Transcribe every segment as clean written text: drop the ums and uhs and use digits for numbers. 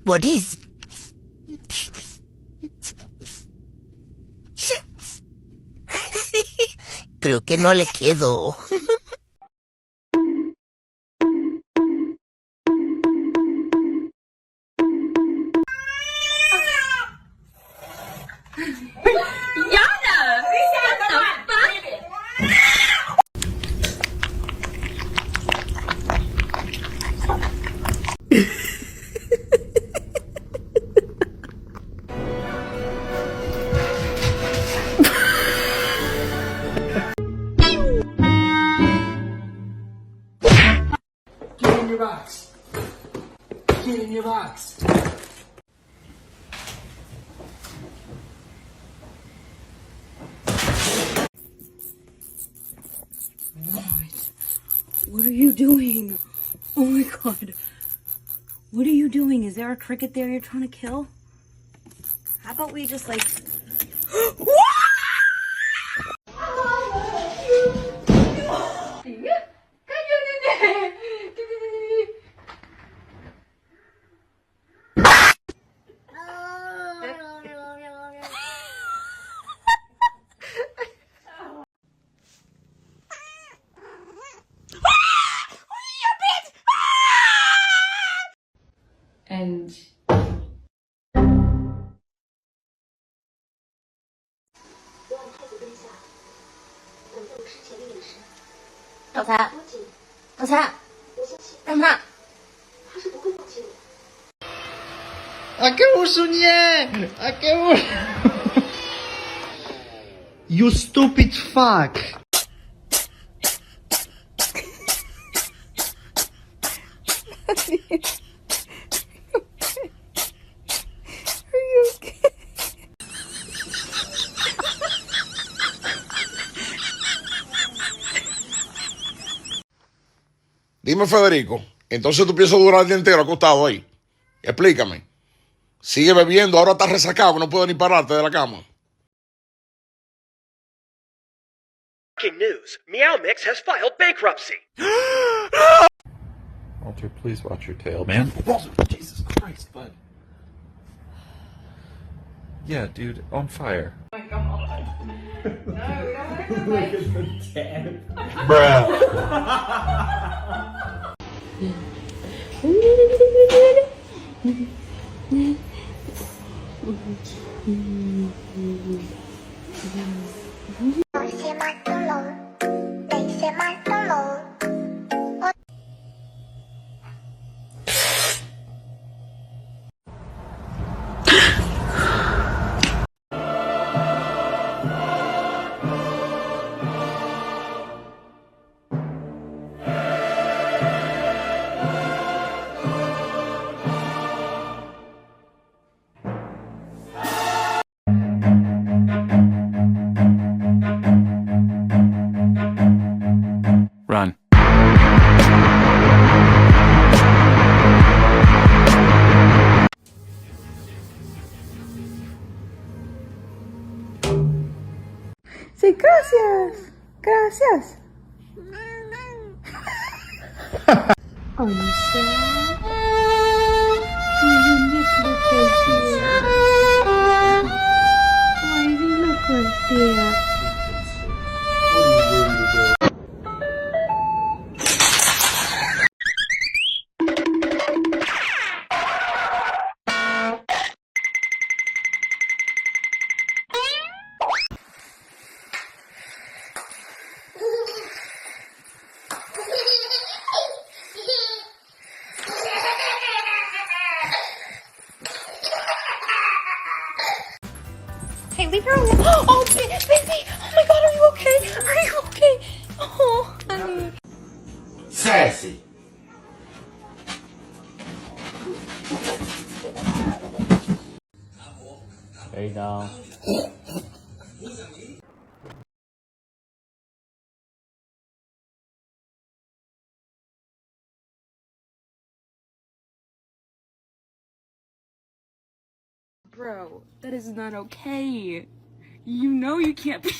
What is? Creo que no le quedo. Get in your box. Get in your box. What are you doing? Oh my god. What are you doing? Is there a cricket there you're trying to kill? How about we just like... And老三，老三，干嘛？啊，给我说你！啊，给我！You stupid fuck! Dime, Federico, entonces tú piensas durar el día entero acostado ahí. Explícame. Sigue bebiendo, ahora estás resacado, no puedo ni pararte de la cama. Breaking news. Meow Mix has filed bankruptcy. Walter, please watch your tail, man. Walter, Jesus Christ, bud. Yeah, dude, on fire. Oh my god. No, we don't like Run. Sí, gracias. Gracias. Are you sad? Oh, you look like dear. Why do you look like dear? Hey, leave her alone. Oh, baby. Oh my god, are you okay? Are you okay? Oh, honey. Sassy. There you go. Bro, that is not okay. You know you can't be.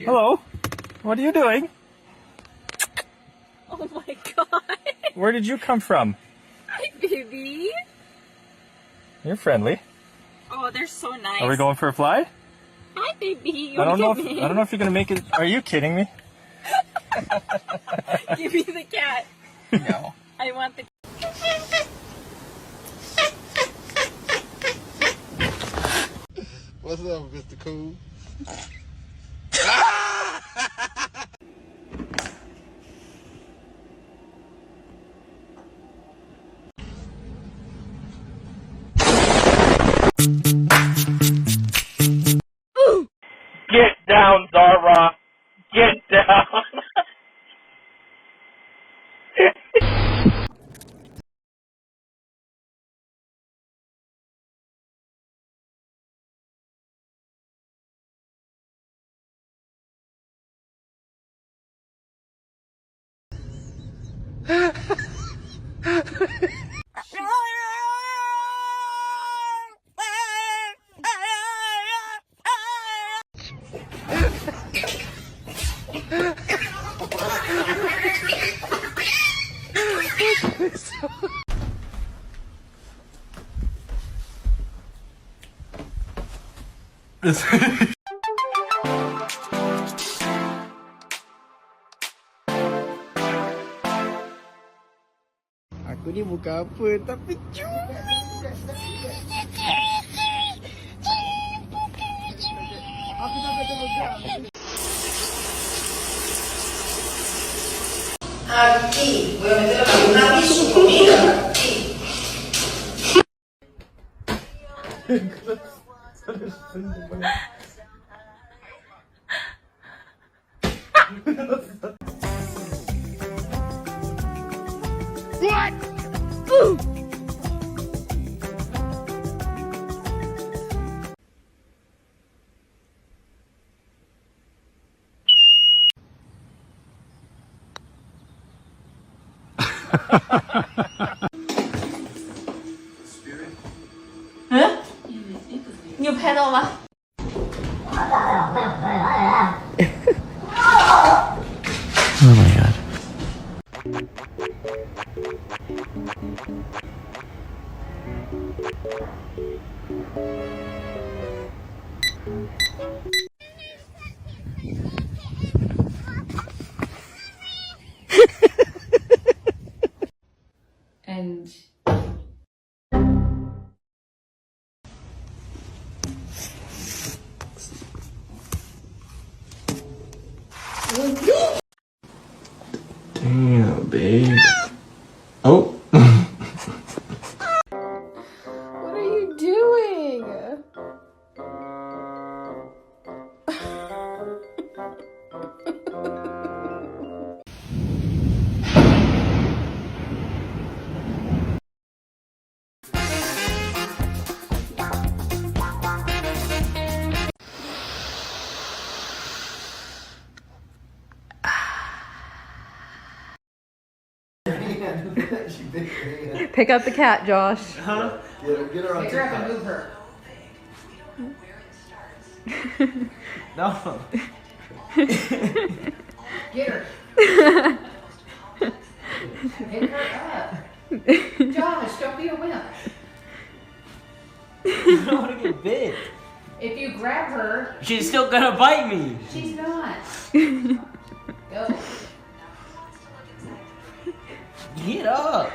Hello. What are you doing? Oh my god. Where did you come from? Hi, baby. You're friendly. Oh, they're so nice. Are we going for a fly? Hi, baby. I don't know if you're gonna make it. Are you kidding me? Give me the cat. No. I want the. What's up, Mr. Cool? Get down, Zara. Get down. Aku ni bukan apa, tapi cuma. Aku tak kata bergerak. Aquí, voy a meter una su comida. What?你有拍到吗？ Oh my god. And Damn, babe. Oh. what are you doing? Pick up the cat, Josh. Huh? Get her on Pick her up and TikTok. move her. No. Get her. Pick her up. Josh, don't be a wimp. I don't want to get bit. If you grab her, She's still gonna bite me. she's not. Go. Get up.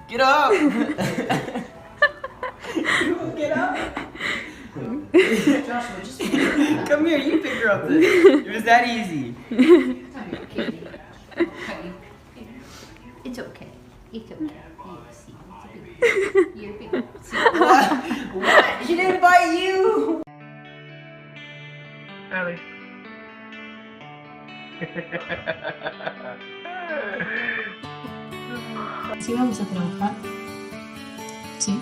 Get up. Get up. Joshua, just Come here, you pick her up then. It was that easy. come here, kitty. It's okay. It's okay. You're big. See, What? What? She didn't bite you. Allie. Sí, vamos a trabajar. Sí.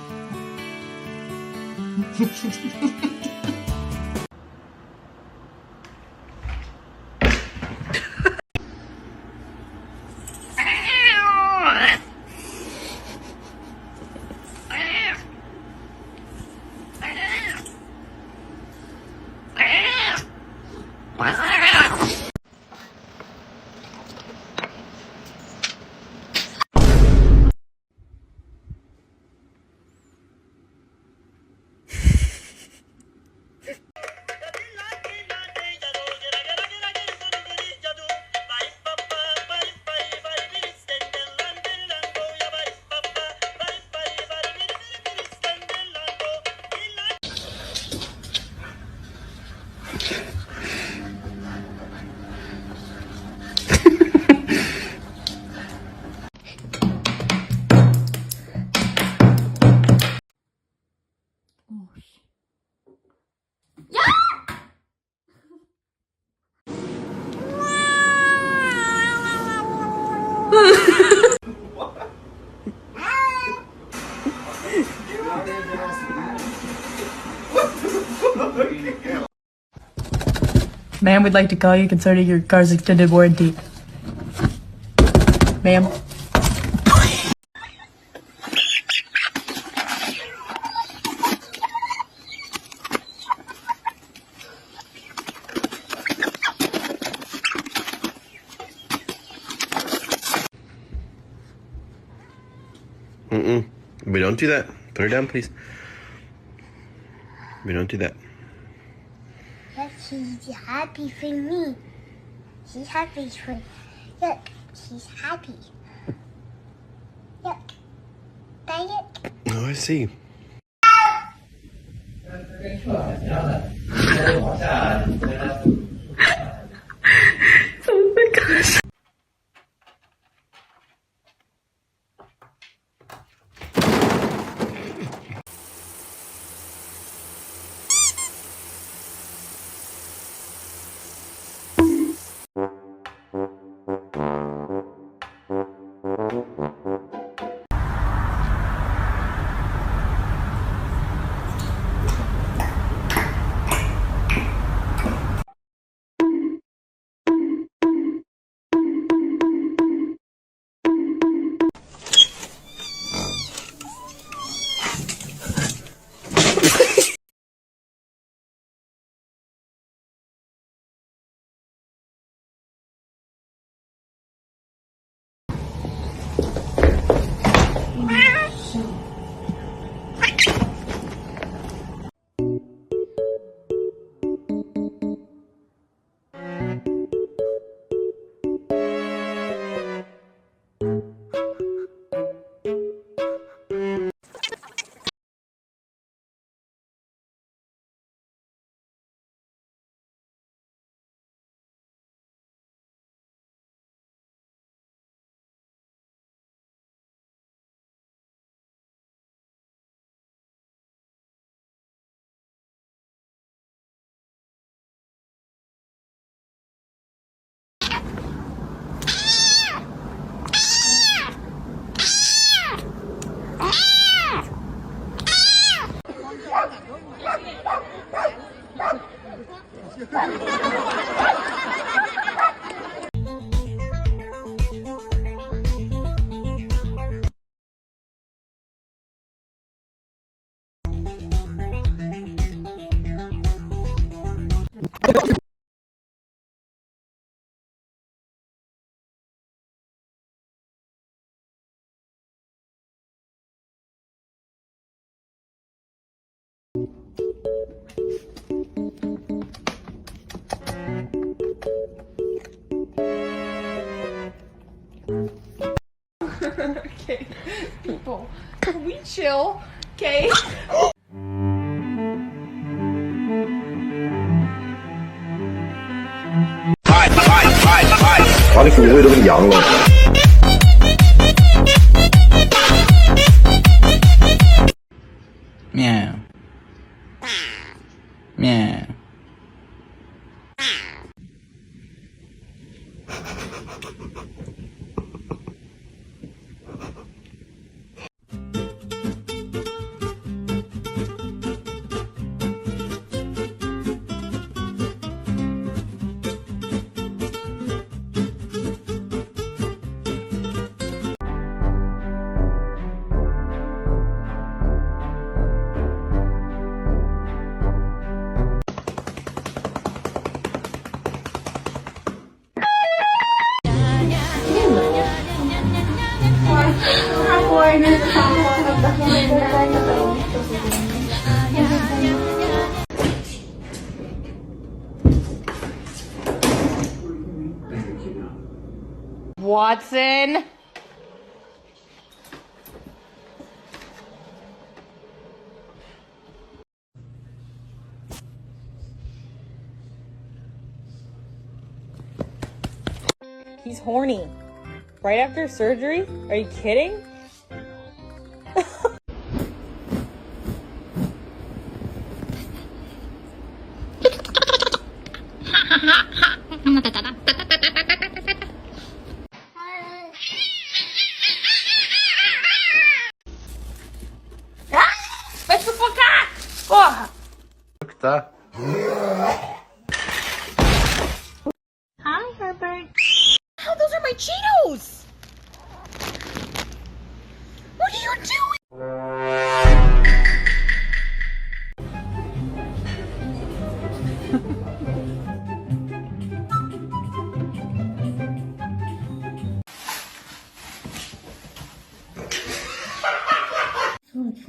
Ma'am, we'd like to call you concerning your car's extended warranty. Ma'am. We don't do that. Put her down, please. We don't do that. Yes, she's happy for me. She's happy for... Look, she's happy. Look. Bite it. Oh, I see. Oh my gosh. Okay, people, can we chill? Okay. Meow. Meow. Watson. He's horny. Right after surgery? Are you kidding? Vai sufocar! Porra! Tá. Hi, Herbert. Oh, those are my Cheetos! What are you doing? Oh,